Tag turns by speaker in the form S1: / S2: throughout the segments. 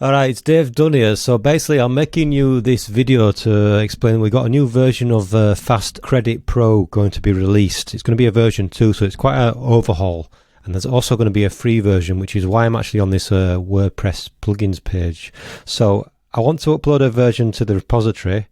S1: Alright, it's Dave Dunn here. So basically I'm making you this video to explain we got a new version of FastCredit Pro going to be released. It's going to be a version 2, so it's quite an overhaul. And there's also going to be a free version, which is why I'm actually on this WordPress plugins page. So I want to upload a version to the repository.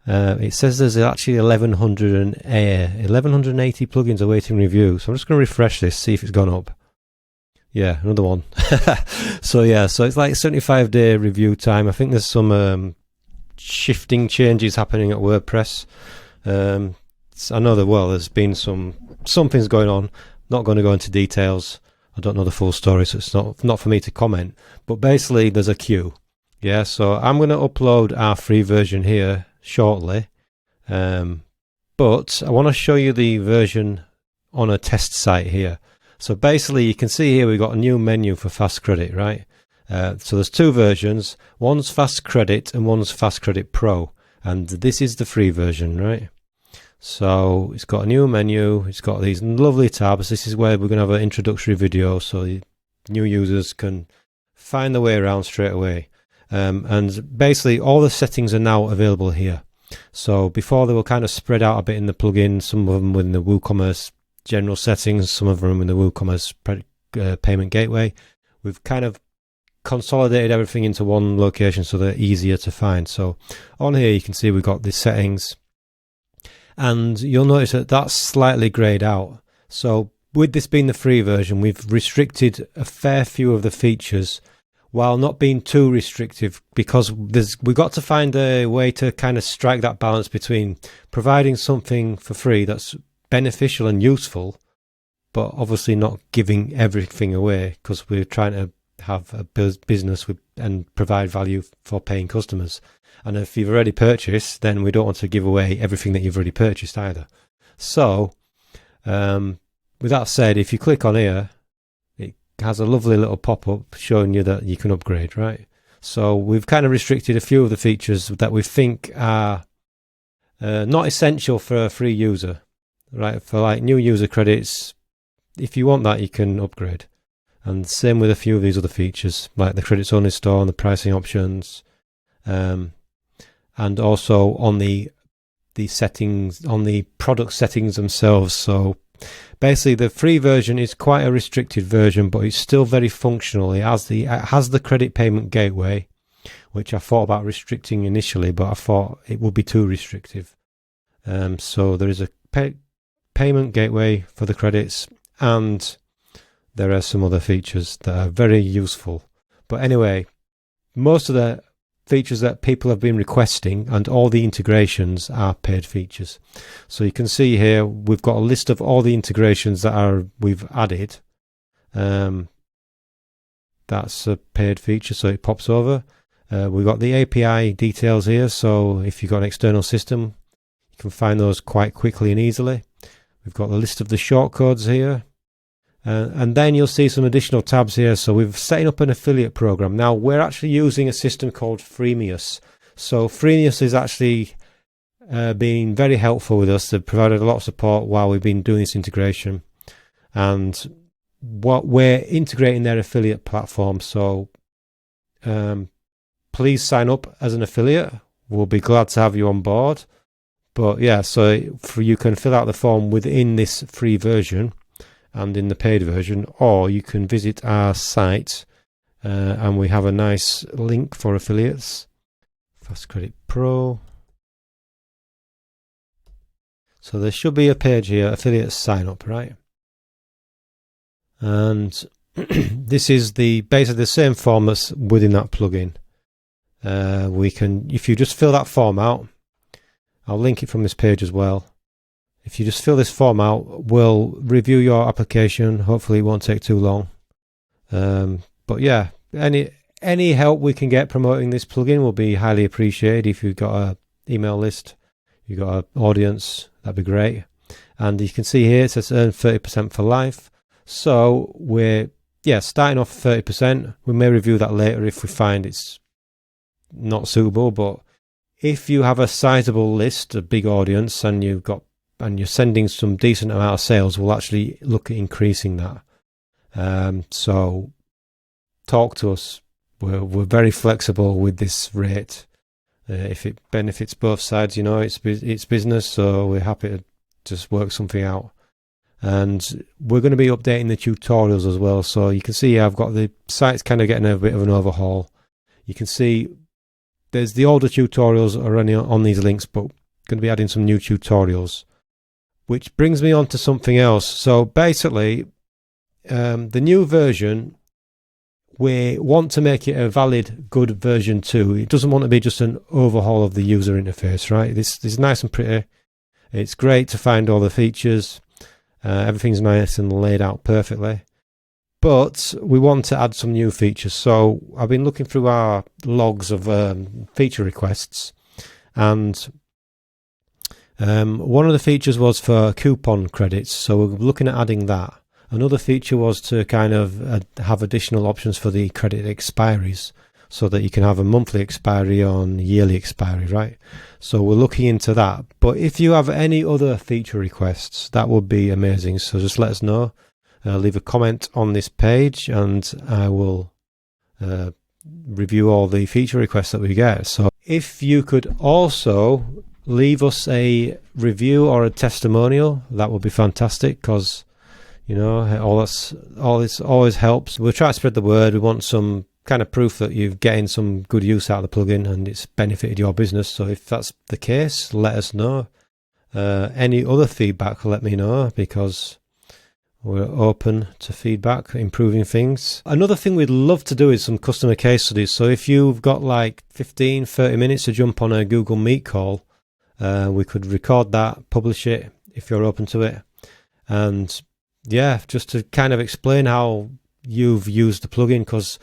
S1: It says there's actually 1180 plugins awaiting review. So I'm just going to refresh this, see if it's gone up. Yeah, another one. So it's like 75-day review time. I think there's some shifting changes happening at WordPress. I know there's been something's going on. Not going to go into details. I don't know the full story, so it's not for me to comment. But basically, there's a queue. Yeah, so I'm going to upload our free version here shortly. But I want to show you the version on a test site here. So basically, you can see here we've got a new menu for FastCredit, right? So there's two versions. One's FastCredit and one's FastCredit Pro. And this is the free version, right? So it's got a new menu. It's got these lovely tabs. This is where we're going to have an introductory video so the new users can find their way around straight away. And basically, all the settings are now available here. So before they were kind of spread out a bit in the plugin, some of them within the WooCommerce general settings, some of them in the WooCommerce payment gateway. We've kind of consolidated everything into one location so they're easier to find. So on here you can see we've got the settings, and you'll notice that that's slightly grayed out. So with this being the free version, we've restricted a fair few of the features while not being too restrictive, because we've got to find a way to kind of strike that balance between providing something for free that's beneficial and useful, but obviously not giving everything away, because we're trying to have a business and provide value for paying customers. And if you've already purchased, then we don't want to give away everything that you've already purchased either. So with that said, if you click on here, it has a lovely little pop-up showing you that you can upgrade, right? So we've kind of restricted a few of the features that we think are not essential for a free user. Right, for like new user credits, if you want that, you can upgrade. And same with a few of these other features, like the credits only store and the pricing options, and also on the settings, on the product settings themselves. So basically, the free version is quite a restricted version, but it's still very functional. It has the credit payment gateway, which I thought about restricting initially, but I thought it would be too restrictive. So there is a payment gateway for the credits, and there are some other features that are very useful. But anyway, most of the features that people have been requesting and all the integrations are paid features. So you can see here we've got a list of all the integrations that we've added. That's a paid feature, so it pops over. We've got the API details here, so if you've got an external system, you can find those quite quickly and easily. We've got the list of the shortcodes here. And then you'll see some additional tabs here. So we've set up an affiliate program. Now, we're actually using a system called Freemius. So Freemius is actually been very helpful with us. They've provided a lot of support while we've been doing this integration. And what we're integrating their affiliate platform. So please sign up as an affiliate. We'll be glad to have you on board. But yeah, so you can fill out the form within this free version and in the paid version, or you can visit our site and we have a nice link for affiliates. FastCredit Pro. So there should be a page here, affiliates sign up, right? And this is basically the same form that's within that plugin. If you just fill that form out, I'll link it from this page as well. If you just fill this form out, we'll review your application. Hopefully it won't take too long. But yeah, any help we can get promoting this plugin will be highly appreciated. If you've got an email list, you've got an audience, that'd be great. And you can see here it says earn 30% for life. So we're starting off 30%. We may review that later if we find it's not suitable, but if you have a sizable list, a big audience, and you're sending some decent amount of sales, we'll actually look at increasing that. So talk to us we're very flexible with this rate. If it benefits both sides, you know, it's business, so we're happy to just work something out. And we're going to be updating the tutorials as well. So you can see I've got the site's kind of getting a bit of an overhaul. You can see there's the older tutorials already on these links, but going to be adding some new tutorials, which brings me on to something else. So basically, the new version, we want to make it a valid, good version 2. It doesn't want to be just an overhaul of the user interface, right? This is nice and pretty. It's great to find all the features. Everything's nice and laid out perfectly. But we want to add some new features. So I've been looking through our logs of feature requests, and one of the features was for coupon credits. So we're looking at adding that. Another feature was to kind of have additional options for the credit expiries, so that you can have a monthly expiry on yearly expiry, right? So we're looking into that. But if you have any other feature requests, that would be amazing. So just let us know. Leave a comment on this page, and I will review all the feature requests that we get. So if you could also leave us a review or a testimonial, that would be fantastic, because you know, all this always helps. We'll try to spread the word. We want some kind of proof that you're getting some good use out of the plugin and it's benefited your business. So if that's the case, let us know. Any other feedback, let me know, because we're open to feedback, improving things. Another thing we'd love to do is some customer case studies. So if you've got like 15-30 minutes to jump on a Google Meet call, we could record that, publish it if you're open to it. And yeah, just to kind of explain how you've used the plugin, because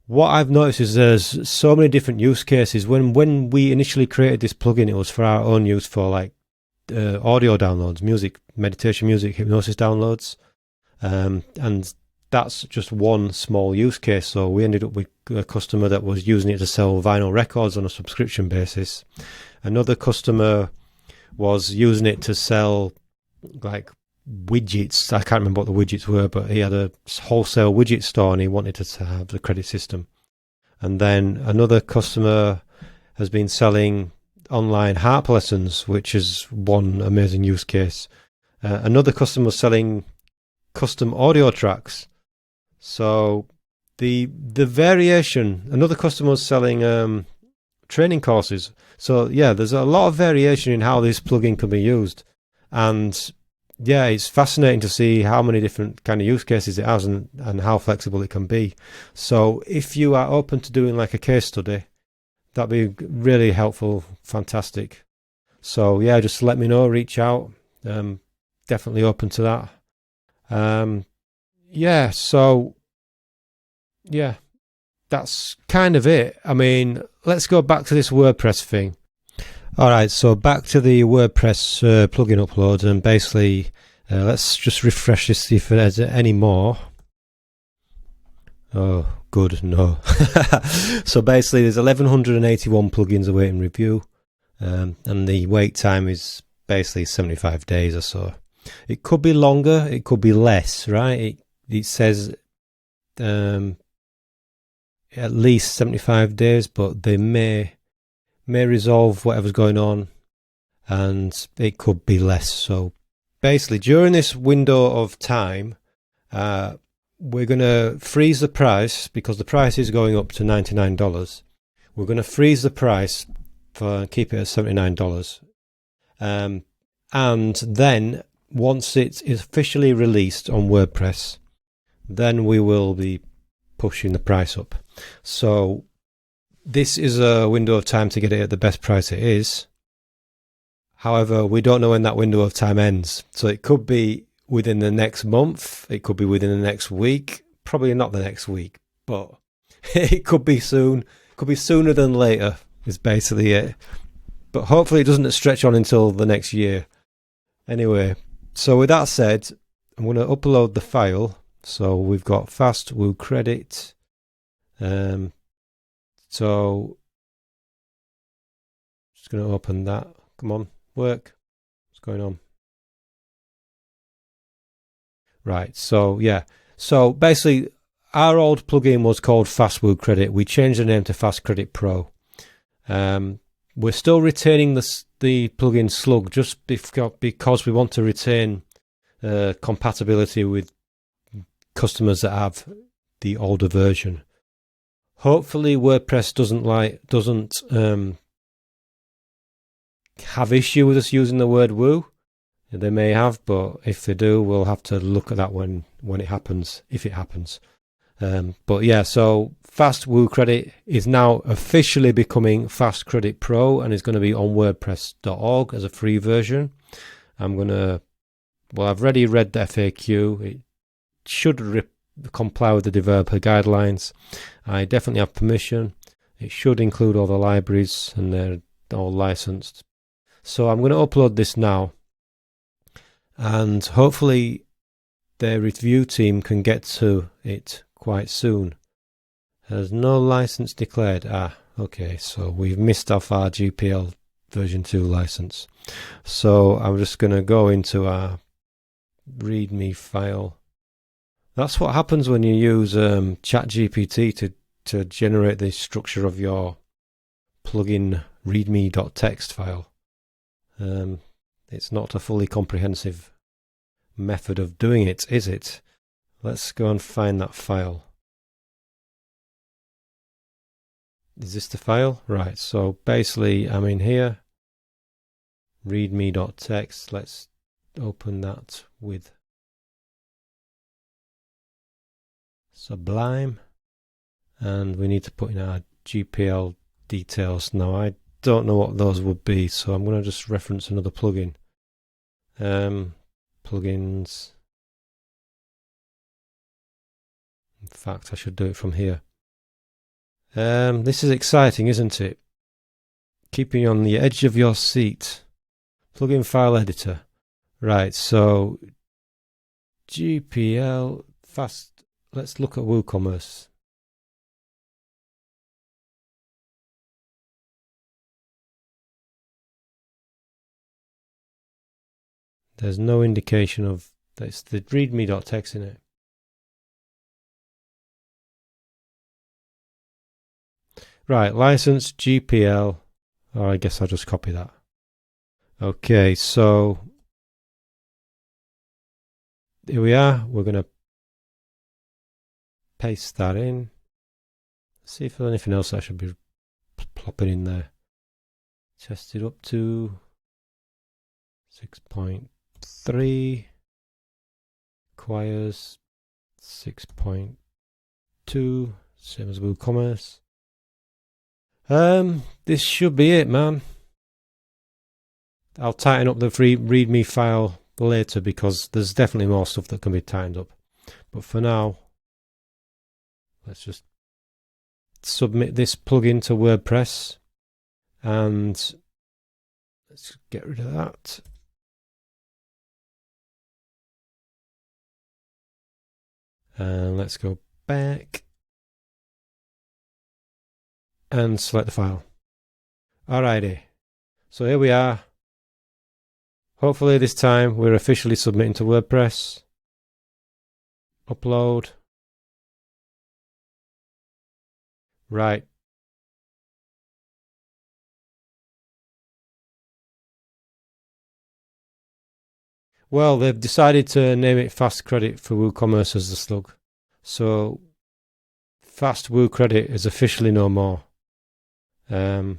S1: what I've noticed is there's so many different use cases. When we initially created this plugin, it was for our own use, for like audio downloads, music, meditation music, hypnosis downloads, and that's just one small use case. So we ended up with a customer that was using it to sell vinyl records on a subscription basis. Another customer was using it to sell like widgets. I can't remember what the widgets were, but he had a wholesale widget store and he wanted to have the credit system. And then another customer has been selling online harp lessons, which is one amazing use case. Another customer was selling custom audio tracks. So the variation. Another customer was selling training courses. So yeah, there's a lot of variation in how this plugin can be used. And yeah, it's fascinating to see how many different kind of use cases it has and how flexible it can be. So if you are open to doing like a case study, that'd be really helpful, fantastic. So yeah, just let me know, reach out. Definitely open to that. Yeah, so yeah, that's kind of it. I mean, let's go back to this WordPress thing. All right, so back to the WordPress plugin upload, and basically let's just refresh this, see if there's any more. Oh, good, no. So basically there's 1181 plugins awaiting review, and the wait time is basically 75 days or so. It could be longer, it could be less, right? It says at least 75 days, but they may resolve whatever's going on, and it could be less. So basically during this window of time, we're going to freeze the price, because the price is going up to $99. We're going to freeze the price for keep it at $79. And then once it is officially released on WordPress, then we will be pushing the price up. So this is a window of time to get it at the best price it is. However, we don't know when that window of time ends. So it could be within the next month. It could be within the next week. Probably not the next week, but it could be soon. It could be sooner than later is basically it. But hopefully it doesn't stretch on until the next year. Anyway, so with that said, I'm going to upload the file. So we've got FastCredit. So just going to open that. Come on, work. What's going on? Right. So yeah. So basically, our old plugin was called FastCredit. We changed the name to FastCredit Pro. We're still retaining the plugin slug just because we want to retain compatibility with customers that have the older version. Hopefully WordPress doesn't have issue with us using the word woo. They may have, but if they do, we'll have to look at that when it happens, if it happens. But yeah, so FastCredit is now officially becoming FastCredit Pro and is going to be on WordPress.org as a free version. I've already read the FAQ. It should comply with the developer guidelines. I definitely have permission. It should include all the libraries and they're all licensed. So I'm going to upload this now, and hopefully their review team can get to it quite soon. There's no license declared. Okay, so we've missed off our GPL version 2 license. So I'm just going to go into our README file. That's what happens when you use ChatGPT to generate the structure of your plugin readme.txt file. It's not a fully comprehensive method of doing it, is it? Let's go and find that file. Is this the file? Right, so basically I'm in here, readme.txt. Let's open that with Sublime, and we need to put in our GPL details. Now I don't know what those would be, so I'm going to just reference another plugin. Plugins. In fact, I should do it from here. This is exciting, isn't it? Keeping you on the edge of your seat. Plugin file editor. Right, so GPL fast. Let's look at WooCommerce. There's no indication of that's the readme.txt in it. Right, license GPL. Oh, I guess I'll just copy that. Okay, so here we are. We're going to paste that in. See if there's anything else I should be plopping in there. Test it up to 6.3. Requires 6.2. Same as WooCommerce. This should be it, man. I'll tighten up the free README file later because there's definitely more stuff that can be tightened up. But for now, let's just submit this plugin to WordPress and let's get rid of that. And let's go back and select the file. Alrighty, so here we are. Hopefully this time we're officially submitting to WordPress. Upload. Right. Well, they've decided to name it FastCredit for WooCommerce as the slug. So Fast WooCredit is officially no more. There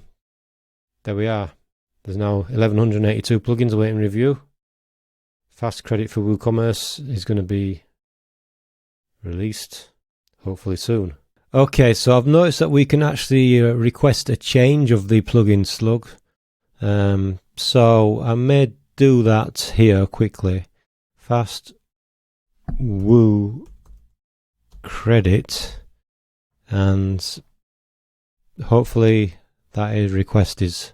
S1: we are. There's now 1182 plugins awaiting review. FastCredit for WooCommerce is going to be released hopefully soon. Okay, so I've noticed that we can actually request a change of the plugin slug. So I may do that here quickly. Fast WooCredit, and hopefully that request is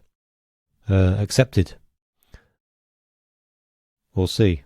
S1: accepted. We'll see.